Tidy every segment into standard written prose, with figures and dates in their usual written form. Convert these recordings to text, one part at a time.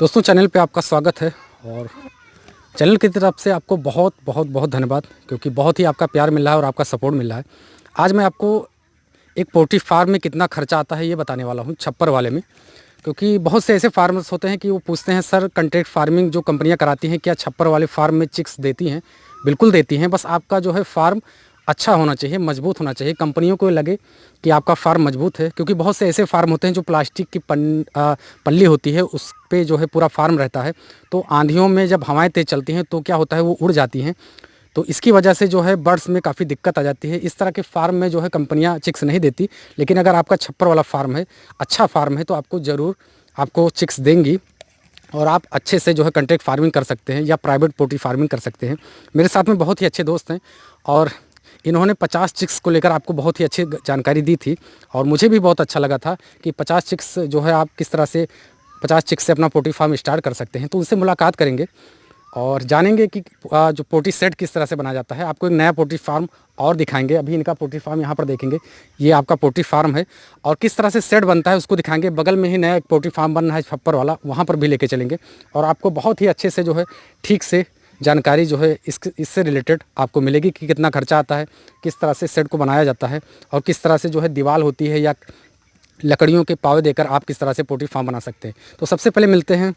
दोस्तों चैनल पे आपका स्वागत है और चैनल की तरफ से आपको बहुत बहुत बहुत धन्यवाद, क्योंकि बहुत ही आपका प्यार मिल रहा है और आपका सपोर्ट मिल रहा है। आज मैं आपको एक पोल्ट्री फार्म में कितना खर्चा आता है ये बताने वाला हूँ, छप्पर वाले में। क्योंकि बहुत से ऐसे फार्मर्स होते हैं कि वो पूछते हैं, सर कॉन्ट्रैक्ट फार्मिंग जो कंपनियां कराती हैं क्या छप्पर वाले फार्म में चिक्स देती हैं? बिल्कुल देती हैं, बस आपका जो है फार्म अच्छा होना चाहिए, मजबूत होना चाहिए। कंपनियों को लगे कि आपका फार्म मजबूत है, क्योंकि बहुत से ऐसे फार्म होते हैं जो प्लास्टिक की पल्ली होती है उस पे जो है पूरा फार्म रहता है। तो आंधियों में जब हवाएं तेज़ चलती हैं तो क्या होता है, वो उड़ जाती हैं। तो इसकी वजह से जो है बर्ड्स में काफ़ी दिक्कत आ जाती है। इस तरह के फार्म में जो है कंपनियां चिक्स नहीं देती। लेकिन अगर आपका छप्पर वाला फार्म है, अच्छा फार्म है, तो आपको ज़रूर आपको चिक्स देंगी और आप अच्छे से जो है कॉन्ट्रैक्ट फार्मिंग कर सकते हैं या प्राइवेट पोल्ट्री फार्मिंग कर सकते हैं। मेरे साथ में बहुत ही अच्छे दोस्त हैं और इन्होंने 50 चिक्स को लेकर आपको बहुत ही अच्छी जानकारी दी थी। और मुझे भी बहुत अच्छा लगा था कि 50 चिक्स जो है आप किस तरह से 50 चिक्स से अपना पोल्ट्री फार्म स्टार्ट कर सकते हैं। तो उनसे मुलाकात करेंगे और जानेंगे कि जो पोल्ट्री सेट किस तरह से बनाया जाता है। आपको एक नया पोल्ट्री फार्म और दिखाएंगे। अभी इनका पोल्ट्री फार्म यहाँ पर देखेंगे, ये आपका पोल्ट्री फार्म है और किस तरह से सेट बनता है उसको दिखाएंगे। बगल में ही नया एक पोल्ट्री फार्म बन रहा है छप्पर वाला, वहाँ पर भी लेके चलेंगे और आपको बहुत ही अच्छे से जो है ठीक से जानकारी जो है इससे रिलेटेड आपको मिलेगी कि कितना खर्चा आता है, किस तरह से सेट को बनाया जाता है और किस तरह से जो है दीवार होती है या लकड़ियों के पावे देकर आप किस तरह से पोल्ट्री फार्म बना सकते हैं। तो सबसे पहले मिलते हैं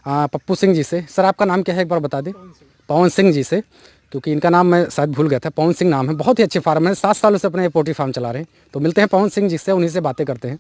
पप्पू सिंह जी से। सर आपका नाम क्या है, एक बार बता दें। पवन सिंह जी से, क्योंकि इनका नाम मैं शायद भूल गया था। पवन सिंह नाम है, बहुत ही अच्छे फार्म है, 7 सालों से अपने पोल्ट्री फार्म चला रहे हैं। तो मिलते हैं पवन सिंह जी से, उन्हीं से बातें करते हैं।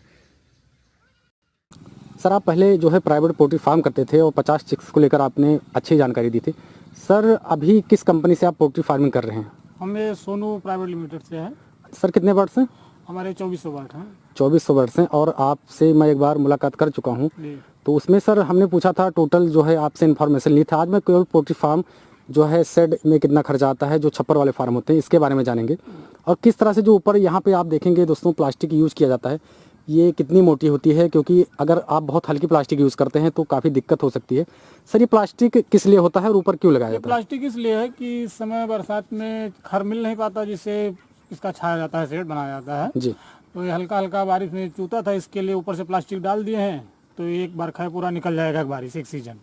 सर आप पहले जो है प्राइवेट पोल्ट्री फार्म करते थे और 50 चिक्स को लेकर आपने अच्छी जानकारी दी थी। सर अभी किस कंपनी से आप पोल्ट्री फार्मिंग कर रहे हैं? हमें सोनू प्राइवेट लिमिटेड से है। सर कितने बर्ड्स हैं? हमारे 2400 वाट हैं। 2400 बर्ड्स हैं और आपसे मैं एक बार मुलाकात कर चुका हूँ। जी। तो उसमें सर हमने पूछा था, टोटल जो है आपसे इन्फॉर्मेशन ली था। आज मैं केवल पोल्ट्री फार्म जो है शेड में कितना खर्चा आता है, जो छप्पर वाले फार्म होते हैं, इसके बारे में जानेंगे। और किस तरह से जो ऊपर यहाँ पे आप देखेंगे दोस्तों प्लास्टिक यूज़ किया जाता है, ये कितनी मोटी होती है, क्योंकि अगर आप बहुत हल्की प्लास्टिक यूज़ करते हैं तो काफ़ी दिक्कत हो सकती है। सर ये प्लास्टिक किस लिए होता है और ऊपर क्यों लगाया जाता है? प्लास्टिक इसलिए है कि इस समय बरसात में खर मिल नहीं पाता, जिससे इसका छाया जाता है, शेड बनाया जाता है। जी। तो ये हल्का हल्का बारिश में चूता था, इसके लिए ऊपर से प्लास्टिक डाल दिए हैं। तो एक बरखा पूरा निकल जाएगा एक बारिश, एक सीजन।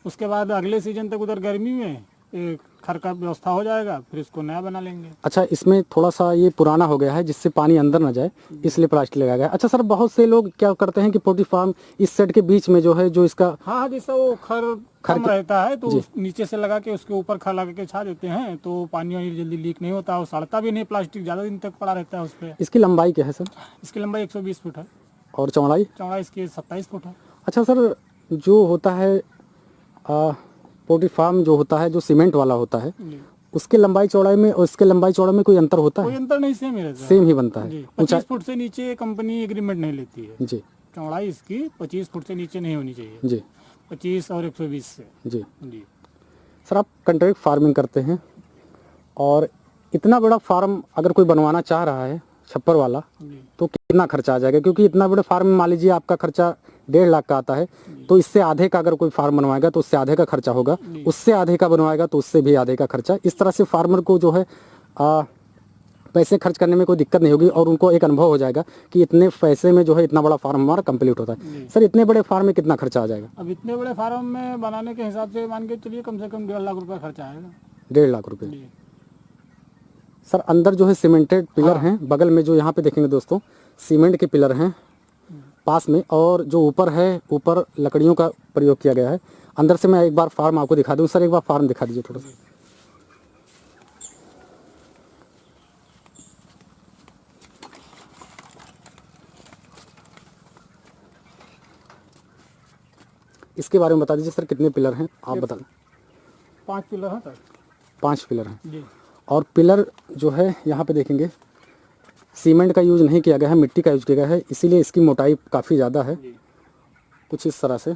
उसके बाद अगले सीजन तक उधर गर्मी में एक खर का व्यवस्था हो जाएगा, फिर इसको नया बना लेंगे। अच्छा, इसमें थोड़ा सा ये पुराना हो गया है जिससे पानी अंदर ना जाए, इसलिए प्लास्टिक लगाया गया है। अच्छा सर, बहुत से लोग क्या करते हैं कि पोल्ट्री फार्म इस सेट के बीच में जो है जो इसका हाँ, जैसा वो खर कम रहता है तो नीचे से लगा के उसके ऊपर खर लगा के छा देते हैं, तो पानी वानी जल्दी लीक नहीं होता और सड़ता भी नहीं। प्लास्टिक ज़्यादा दिन तक पड़ा रहता है उस पर। इसकी लंबाई क्या है सर? इसकी लंबाई 120 फुट है और चौड़ाई? चौड़ाई इसकी 27 फुट है। अच्छा सर, जो होता है पोल्ट्री फार्म जो होता है, जो सीमेंट वाला होता है, उसके लंबाई चौड़ाई में और इसके लंबाई चौड़ाई में कोई अंतर होता है? कोई अंतर नहीं, सेम ही रहता है। सेम ही बनता है। 25 फुट से नीचे कंपनी एग्रीमेंट नहीं लेती है। जी। चौड़ाई इसकी 25 फुट से नीचे नहीं होनी चाहिए। जी। 25 और 120 से। जी। जी सर आप कॉन्ट्रैक्ट फार्मिंग करते हैं और इतना बड़ा फार्म अगर कोई बनवाना चाह रहा है छप्पर वाला, तो कितना खर्चा आ जाएगा? क्योंकि इतना बड़ा फार्म मान लीजिए आपका खर्चा 1.5 लाख का आता है, तो इससे आधे का अगर कोई फार्म बनवाएगा तो उससे आधे का खर्चा होगा, उससे आधे का बनवाएगा तो उससे भी आधे का खर्चा। इस तरह से फार्मर को जो है पैसे खर्च करने में कोई दिक्कत नहीं होगी और उनको एक अनुभव हो जाएगा कि इतने पैसे में जो है इतना बड़ा फार्म हमारा कंप्लीट होता है। सर इतने बड़े फार्म में कितना खर्चा आ जाएगा? अब इतने बड़े फार्म में बनाने के हिसाब से मान के चलिए कम से कम 1.5 लाख रुपये खर्चा आएगा। 1.5 लाख रुपये। सर अंदर जो है सीमेंटेड पिलर हैं, बगल में जो यहाँ पे देखेंगे दोस्तों सीमेंट के पिलर हैं पास में, और जो ऊपर है ऊपर लकड़ियों का प्रयोग किया गया है। अंदर से मैं एक बार फार्म आपको दिखा दूँ। सर एक बार फार्म दिखा दीजिए थोड़ा सा। इसके बारे में बता दीजिए सर, कितने पिलर हैं आप बता दें। 5 पिलर हैं सर। 5 पिलर हैं जी। और पिलर जो है यहाँ पे देखेंगे सीमेंट का यूज़ नहीं किया गया है, मिट्टी का यूज़ किया गया है, इसीलिए इसकी मोटाई काफ़ी ज़्यादा है, कुछ इस तरह से।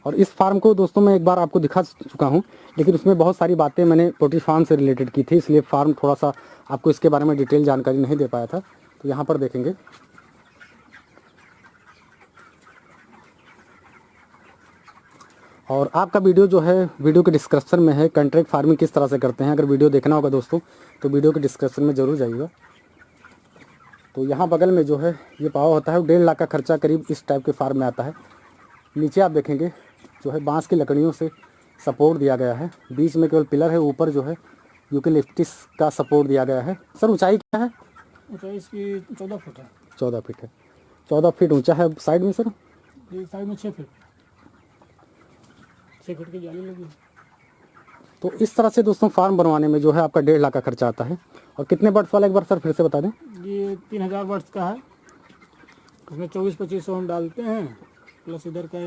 और इस फार्म को दोस्तों मैं एक बार आपको दिखा चुका हूँ, लेकिन उसमें बहुत सारी बातें मैंने पोल्ट्री फार्म से रिलेटेड की थी, इसलिए फार्म थोड़ा सा आपको इसके बारे में डिटेल जानकारी नहीं दे पाया था। तो यहाँ पर देखेंगे और आपका वीडियो जो है वीडियो के डिस्क्रिप्शन में है, कॉन्ट्रैक्ट फार्मिंग किस तरह से करते हैं। अगर वीडियो देखना होगा दोस्तों तो वीडियो के डिस्क्रिप्शन में ज़रूर जाइएगा। तो यहाँ बगल में जो है ये पावा होता है, 1.5 लाख का खर्चा करीब इस टाइप के फार्म में आता है। नीचे आप देखेंगे जो है बांस की लकड़ियों से सपोर्ट दिया गया है। बीच में केवल पिलर है, ऊपर जो है यूकेलिप्टिस का सपोर्ट दिया गया है। सर ऊंचाई क्या है? ऊंचाई इसकी 14 फुट है। 14 फीट है। 14 फीट ऊंचा है। साइड में सर? ये साइड में 6 फीट, 6 फीट की जाली लगी है। तो इस तरह से दोस्तों फार्म बनवाने में जो है आपका 1.5 लाख का खर्चा आता है। और कितने बर्ड्स वाला एक बार सर फिर से बता दें? ये 3000 बर्ड्स का है। उसमें 24-25 हम डालते हैं, प्लस इधर का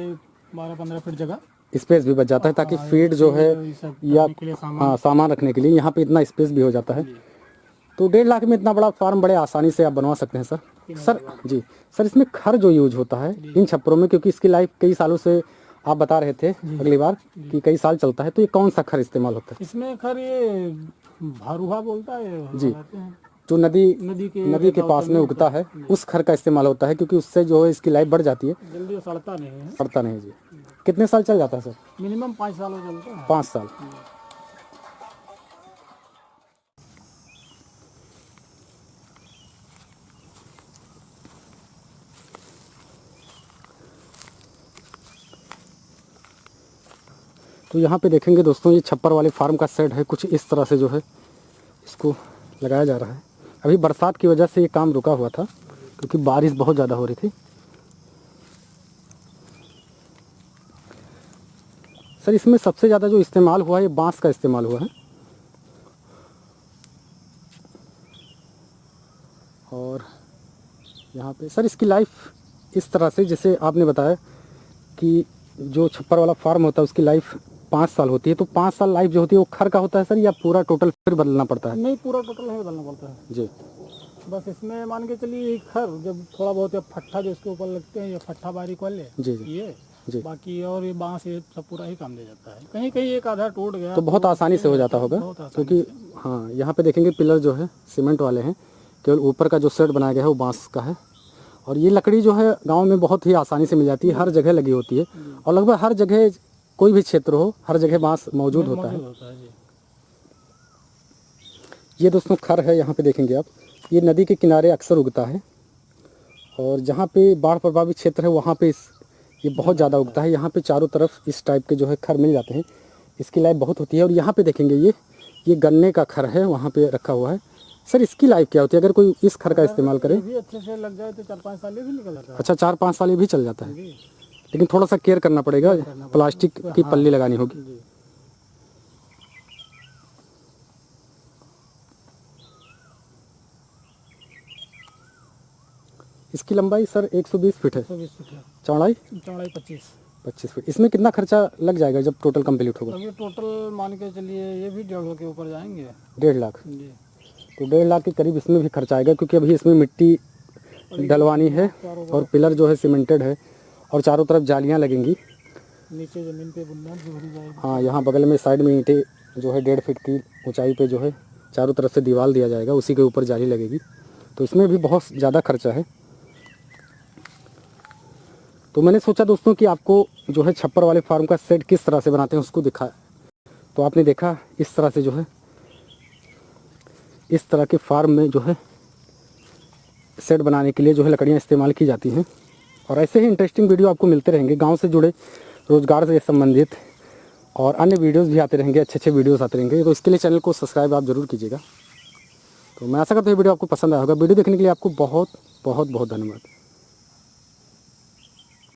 12-15 फीट जगह स्पेस भी बच जाता है ताकि फीड जो है या हाँ सामान रखने के लिए यहाँ पे इतना स्पेस भी हो जाता है। तो 1.5 लाख में इतना बड़ा फार्म बड़े आसानी से आप बनवा सकते हैं सर। सर जी सर, इसमें खर जो यूज होता है इन छप्परों में, क्योंकि इसकी लाइफ कई सालों से आप बता रहे थे अगली बार कि कई साल चलता है, तो ये कौन सा खर इस्तेमाल होता है? इसमें खर ये भारुहा बोलता है जी, जो नदी के पास में उगता है उस खर का इस्तेमाल होता है, क्योंकि उससे जो है इसकी लाइफ बढ़ जाती है, जल्दी सड़ता नहीं है। सड़ता नहीं जी। कितने साल चल जाता है सर? मिनिमम 5 साल चलता है। 5 साल। तो यहाँ पे देखेंगे दोस्तों, ये छप्पर वाले फार्म का सेट है, कुछ इस तरह से जो है इसको लगाया जा रहा है। अभी बरसात की वजह से ये काम रुका हुआ था क्योंकि बारिश बहुत ज़्यादा हो रही थी। सर इसमें सबसे ज़्यादा जो इस्तेमाल हुआ है ये बांस का इस्तेमाल हुआ है। और यहाँ पे सर इसकी लाइफ इस तरह से, जैसे आपने बताया कि जो छप्पर वाला फार्म होता है उसकी लाइफ 5 साल होती है, तो 5 साल लाइफ जो होती है वो खर का होता है सर, या पूरा टोटल फिर बदलना पड़ता है? नहीं, पूरा टोटल नहीं बदलना पड़ता है जी। बस इसमें मान के चलिए खर जब थोड़ा बहुत या फट्ठा जो इसके ऊपर लगते हैं, ये फट्ठा बारीक वाले जी जी ये जी। बाकी और ये बांस ये सब पूरा ही काम दे जाता है। कहीं कहीं एक आधा टूट गया तो बहुत आसानी से हो जाता होगा, क्योंकि हाँ यहाँ पे देखेंगे पिलर जो है सीमेंट वाले हैं, केवल ऊपर का जो सेट बनाया गया है वो बांस का है। और ये लकड़ी जो है गांव में बहुत ही आसानी से मिल जाती है, हर जगह लगी होती है, और लगभग हर जगह कोई भी क्षेत्र हो हर जगह बांस मौजूद होता है। ये दोस्तों खर है, यहाँ पे देखेंगे आप, ये नदी के किनारे अक्सर उगता है, और जहाँ पे बाढ़ प्रभावित क्षेत्र है वहाँ पे ये बहुत ज़्यादा उगता है। यहाँ पे चारों तरफ इस टाइप के जो है खर मिल जाते हैं, इसकी लाइफ बहुत होती है। और यहाँ पे देखेंगे ये गन्ने का खर है, वहाँ पे रखा हुआ है। सर इसकी लाइफ क्या होती है अगर कोई इस खर का इस्तेमाल करे? भी अच्छे से लग जाए तो 4-5 साल भी निकल जाता है। अच्छा, 4-5 साल ये भी चल जाता है, लेकिन थोड़ा सा केयर करना पड़ेगा, प्लास्टिक की पल्ली लगानी होगी। इसकी लंबाई सर 120 फीट है, 120 फीट है, चौड़ाई 25 फीट। इसमें कितना खर्चा लग जाएगा जब टोटल कंप्लीट होगा? अभी टोटल मान के चलिए ये भी 1.5 लाख के ऊपर जाएंगे। 1.5 लाख जी। तो 1.5 लाख के करीब इसमें भी खर्चा आएगा, क्योंकि अभी इसमें मिट्टी डलवानी है और पिलर जो है सीमेंटेड है, और चारों तरफ जालियाँ लगेंगी, नीचे ज़मीन पे बुनियाद भी भरी जाएगी। हाँ, यहाँ बगल में साइड में ईंटें जो है 1.5 फीट की ऊंचाई पे जो है चारों तरफ से दीवार दिया जाएगा, उसी के ऊपर जाली लगेगी, तो इसमें भी बहुत ज़्यादा खर्चा है। तो मैंने सोचा दोस्तों कि आपको जो है छप्पर वाले फार्म का सेट किस तरह से बनाते हैं उसको दिखाया। तो आपने देखा इस तरह से जो है इस तरह के फार्म में जो है सेट बनाने के लिए जो है लकड़ियाँ इस्तेमाल की जाती हैं। और ऐसे ही इंटरेस्टिंग वीडियो आपको मिलते रहेंगे, गांव से जुड़े, रोज़गार से संबंधित, और अन्य वीडियोस भी आते रहेंगे, अच्छे अच्छे वीडियोस आते रहेंगे। तो इसके लिए चैनल को सब्सक्राइब आप ज़रूर कीजिएगा। तो मैं आशा करता हूँ वीडियो आपको पसंद आया होगा। वीडियो देखने के लिए आपको बहुत बहुत बहुत धन्यवाद।